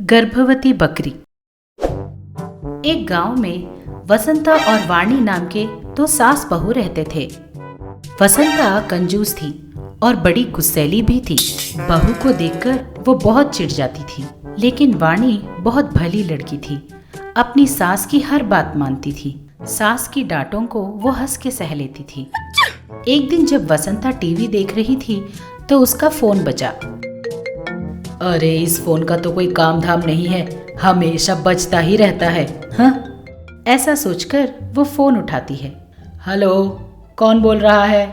गर्भवती बकरी। एक गांव में वसंता और वाणी नाम के दो सास बहू रहते थे। वसंता कंजूस थी और बड़ी गुस्सैली भी थी। बहू को देखकर वो बहुत चिढ़ जाती थी, लेकिन वाणी बहुत भली लड़की थी। अपनी सास की हर बात मानती थी। सास की डांटों को वो हंस के सह लेती थी। एक दिन जब वसंता टीवी देख रही थी तो उसका फोन बजा। अरे इस फोन का तो कोई काम धाम नहीं है, हमेशा बजता ही रहता है। हाँ, ऐसा सोचकर वो फोन उठाती है। हेलो, कौन बोल रहा है?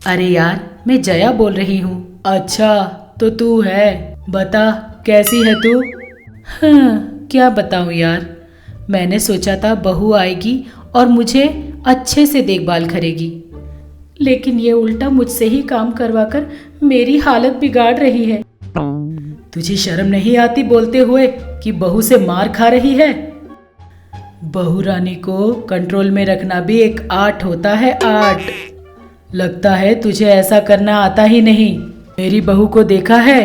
अरे यार, मैं जया बोल रही हूँ। अच्छा, तो तू है, बता कैसी है तू? हाँ, क्या बताऊँ यार, मैंने सोचा था बहू आएगी और मुझे अच्छे से देखभाल करेगी, लेकिन ये उल्टा मुझसे ही काम करवाकर मेरी हालत बिगाड़ रही है। तुझे शर्म नहीं आती बोलते हुए कि बहू से मार खा रही है? बहू रानी को कंट्रोल में रखना भी एक आर्ट होता है, आर्ट। लगता है तुझे ऐसा करना आता ही नहीं। मेरी बहू को देखा है,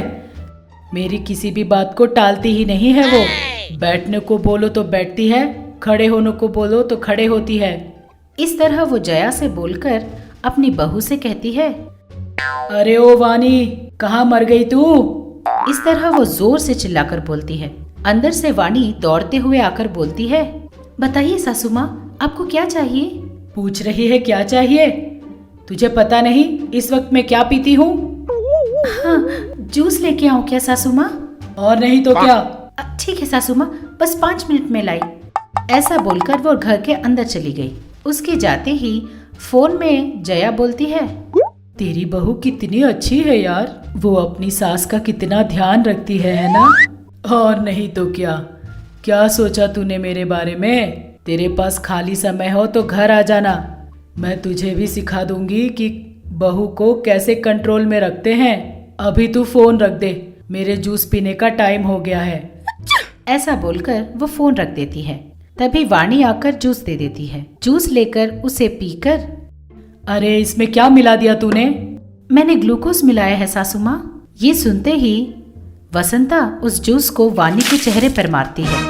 मेरी किसी भी बात को टालती ही नहीं है वो। बैठने को बोलो तो बैठती है, खड़े होने को बोलो तो खड़े होती है। इस तरह वो जया से बोलकर अपनी बहू से कहती है, अरे ओ वाणी, कहाँ मर गई तू? इस तरह वो जोर से चिल्लाकर बोलती है। अंदर से वाणी दौड़ते हुए आकर बोलती है, बताइए सासू माँ, आपको क्या चाहिए? पूछ रही है क्या चाहिए? तुझे पता नहीं इस वक्त मैं क्या पीती हूँ? हाँ, जूस लेके आऊँ क्या सासू माँ? और नहीं तो क्या? ठीक है सासू माँ, बस 5 मिनट में लाई। ऐसा बोलकर वो घर के अंदर चली गई। उसके जाते ही फोन में जया बोलती है, तेरी बहू कितनी अच्छी है यार, वो अपनी सास का कितना ध्यान रखती है ना? और नहीं तो क्या। क्या सोचा तूने मेरे बारे में? तेरे पास खाली समय हो तो घर आ जाना, मैं तुझे भी सिखा दूंगी कि बहू को कैसे कंट्रोल में रखते हैं। अभी तू फोन रख दे, मेरे जूस पीने का टाइम हो गया है। ऐसा बोलकर वो फोन रख देती है। तभी वाणी आकर जूस दे देती है। जूस लेकर उसे पीकर, अरे इसमें क्या मिला दिया तूने? मैंने ग्लूकोज मिलाया है सासू माँ। ये सुनते ही वसंता उस जूस को वाणी के चेहरे पर मारती है।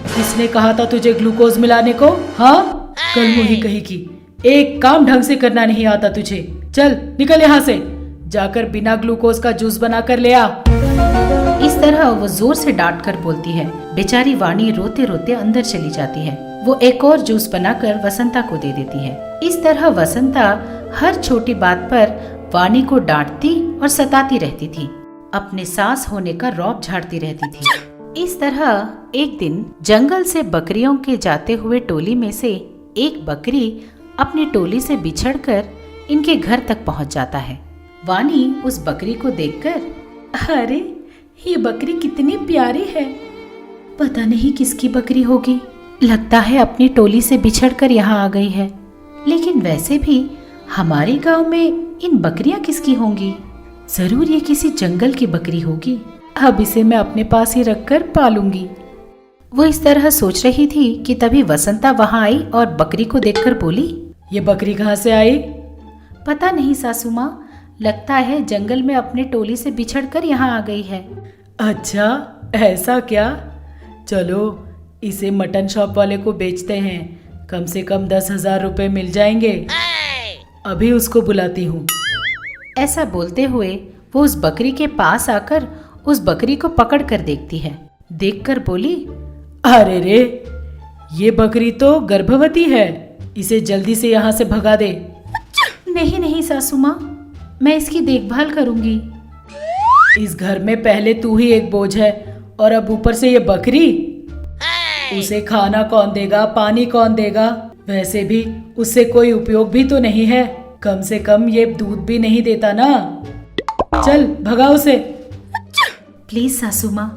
किसने कहा था तुझे ग्लूकोज मिलाने को? हाँ, कल मुही कही की, एक काम ढंग से करना नहीं आता तुझे। चल निकल यहाँ से, जाकर बिना ग्लूकोज का जूस बना कर ले आ। इस तरह वो जोर से डांट कर बोलती है। बेचारी वाणी रोते रोते अंदर चली जाती है। वो एक और जूस बनाकर वसंता को दे देती है। इस तरह वसंता हर छोटी बात पर वाणी को डांटती और सताती रहती थी। अपने सास होने का रौब झाड़ती रहती थी। इस तरह एक दिन जंगल से बकरियों के जाते हुए टोली में से एक बकरी अपनी टोली से बिछड़कर इनके घर तक पहुंच जाता है। वाणी उस बकरी को देखकर, अरे ये बकरी कितनी प्यारी है, पता नहीं किसकी बकरी होगी, लगता है अपनी टोली से बिछड़कर यहाँ आ गई है। लेकिन वैसे भी हमारे गांव में इन बकरियां किसकी होंगी? जरूर ये किसी जंगल की बकरी होगी। अब इसे मैं अपने पास ही रखकर पालूंगी। वो इस तरह सोच रही थी कि तभी वसंता वहां आई और बकरी को देखकर बोली, ये बकरी कहाँ से आई? पता नहीं सासू माँ, लगता है जंगल में अपने टोली से बिछड़कर यहाँ आ गई है। अच्छा, ऐसा क्या? चलो इसे मटन शॉप वाले को बेचते हैं, कम से कम 10,000 रुपए मिल जाएंगे। अभी उसको बुलाती हूँ। ऐसा बोलते हुए वो उस बकरी के पास आकर उस बकरी को पकड़ कर देखती है। देखकर बोली, अरे रे, ये बकरी तो गर्भवती है, इसे जल्दी से यहाँ से भगा दे। नहीं नहीं सासू माँ, मैं इसकी देखभाल करूंगी। इस घर में पहले तू ही एक बोझ है और अब ऊपर से ये बकरी। उसे खाना कौन देगा, पानी कौन देगा? वैसे भी उससे कोई उपयोग भी तो नहीं है, कम से कम ये दूध भी नहीं देता ना। चल भगा उसे। प्लीज सासू माँ,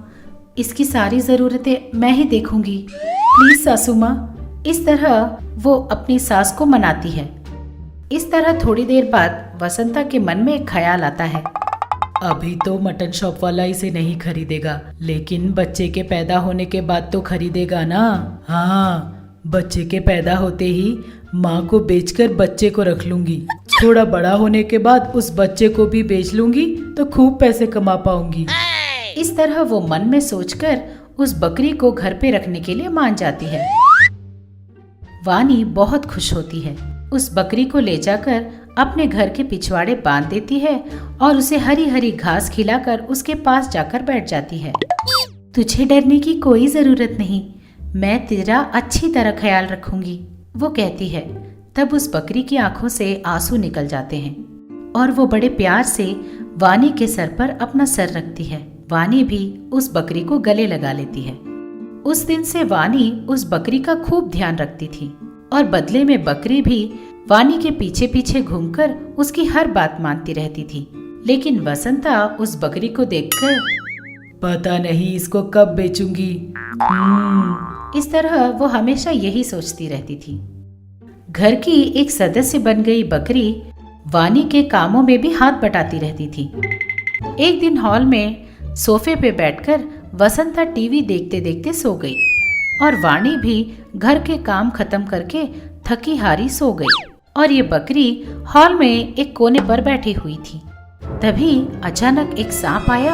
इसकी सारी जरूरतें मैं ही देखूंगी, प्लीज सासू माँ। इस तरह वो अपनी सास को मनाती है। इस तरह थोड़ी देर बाद वसंता के मन में एक ख्याल आता है। अभी तो मटन शॉप वाला इसे नहीं खरीदेगा, लेकिन बच्चे के पैदा होने के बाद तो खरीदेगा ना। हाँ, बच्चे के पैदा होते ही माँ को बेचकर बच्चे को रख लूंगी। थोड़ा बड़ा होने के बाद उस बच्चे को भी बेच लूंगी तो खूब पैसे कमा पाऊंगी। इस तरह वो मन में सोचकर उस बकरी को घर पे रखने के लिए मान जाती है। वानी बहुत खुश होती है। उस बकरी को ले जाकर अपने घर के पिछवाड़े बांध देती है और उसे हरी हरी घास खिलाकर उसके पास जाकर बैठ जाती है। तुझे डरने की कोई जरूरत नहीं, मैं तेरा अच्छी तरह ख्याल रखूंगी, वो कहती है। तब उस बकरी की आंखों से आंसू निकल जाते हैं और वो बड़े प्यार से वानी के सर पर अपना सर रखती है। वानी भी उस बकरी को गले लगा लेती है। उस दिन से वानी उस बकरी का खूब ध्यान रखती थी और बदले में बकरी भी वानी के पीछे पीछे घूमकर उसकी हर बात मानती रहती थी। लेकिन वसंता उस बकरी को देखकर पता नहीं इसको कब बेचूंगी, इस तरह वो हमेशा यही सोचती रहती थी। घर की एक सदस्य बन गई बकरी वानी के कामों में भी हाथ बटाती रहती थी। एक दिन हॉल में सोफे पे बैठकर वसंता टीवी देखते देखते सो गई और वाणी भी घर के काम खत्म करके थकी हारी सो गई और ये बकरी हॉल में एक कोने पर बैठी हुई थी। तभी अचानक एक सांप आया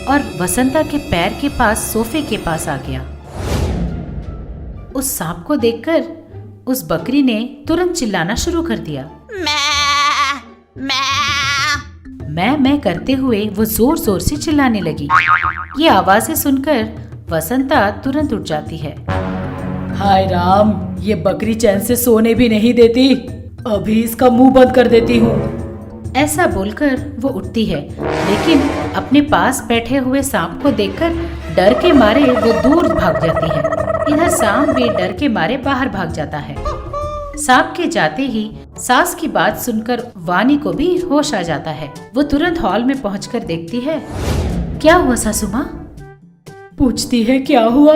और वसंता के पैर के पास सोफे के पास आ गया। उस सांप को देखकर उस बकरी ने तुरंत चिल्लाना शुरू कर दिया। मैं करते हुए वो जोर जोर से चिल्लाने लगी। ये आवाजें सुनकर वसंता तुरंत उठ जाती है। हाय राम, ये बकरी चैन से सोने भी नहीं देती, अभी इसका मुंह बंद कर देती हूँ। ऐसा बोलकर वो उठती है, लेकिन अपने पास बैठे हुए सांप को देखकर डर के मारे वो दूर भाग जाती है। इधर सांप भी डर के मारे बाहर भाग जाता है। सांप के जाते ही सास की बात सुनकर वानी को भी होश आ जाता है। वो तुरंत हॉल में पहुंचकर देखती है। क्या हुआ सासू माँ? पूछती है क्या हुआ?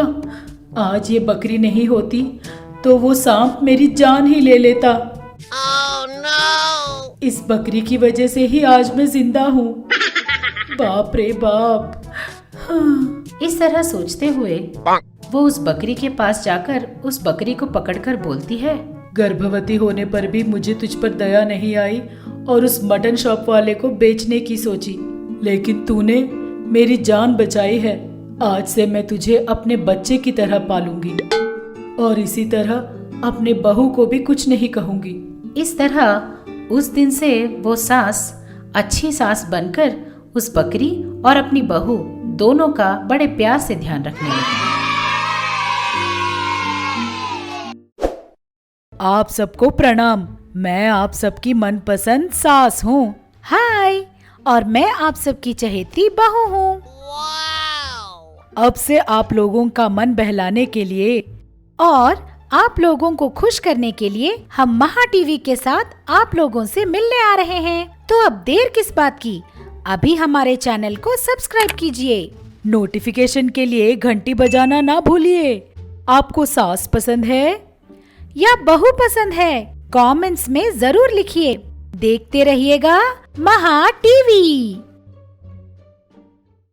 आज ये बकरी नहीं होती तो वो सांप मेरी जान ही ले लेता। Oh, no! इस बकरी की वजह से ही आज मैं जिंदा हूँ। बाप रे बाप। हाँ। इस तरह सोचते हुए वो उस बकरी के पास जाकर उस बकरी को पकड़कर बोलती है, गर्भवती होने पर भी मुझे तुझ पर दया नहीं आई और उस मटन शॉप वाले को बेचने की सोची, लेकिन तूने मेरी जान बचाई है। आज से मैं तुझे अपने बच्चे की तरह पालूंगी और इसी तरह अपने बहू को भी कुछ नहीं कहूंगी। इस तरह उस दिन से वो सास अच्छी सास बनकर उस बकरी और अपनी बहू दोनों का बड़े प्यार से ध्यान रखने लगी। आप सबको प्रणाम, मैं आप सबकी मनपसंद सास हूँ। हाय, और मैं आप सबकी चहेती बहू हूँ। अब से आप लोगों का मन बहलाने के लिए और आप लोगों को खुश करने के लिए हम महा टीवी के साथ आप लोगों से मिलने आ रहे हैं। तो अब देर किस बात की, अभी हमारे चैनल को सब्सक्राइब कीजिए। नोटिफिकेशन के लिए घंटी बजाना ना भूलिए। आपको सास पसंद है या बहू पसंद है? कमेंट्स में जरूर लिखिए। देखते रहिएगा महा टीवी।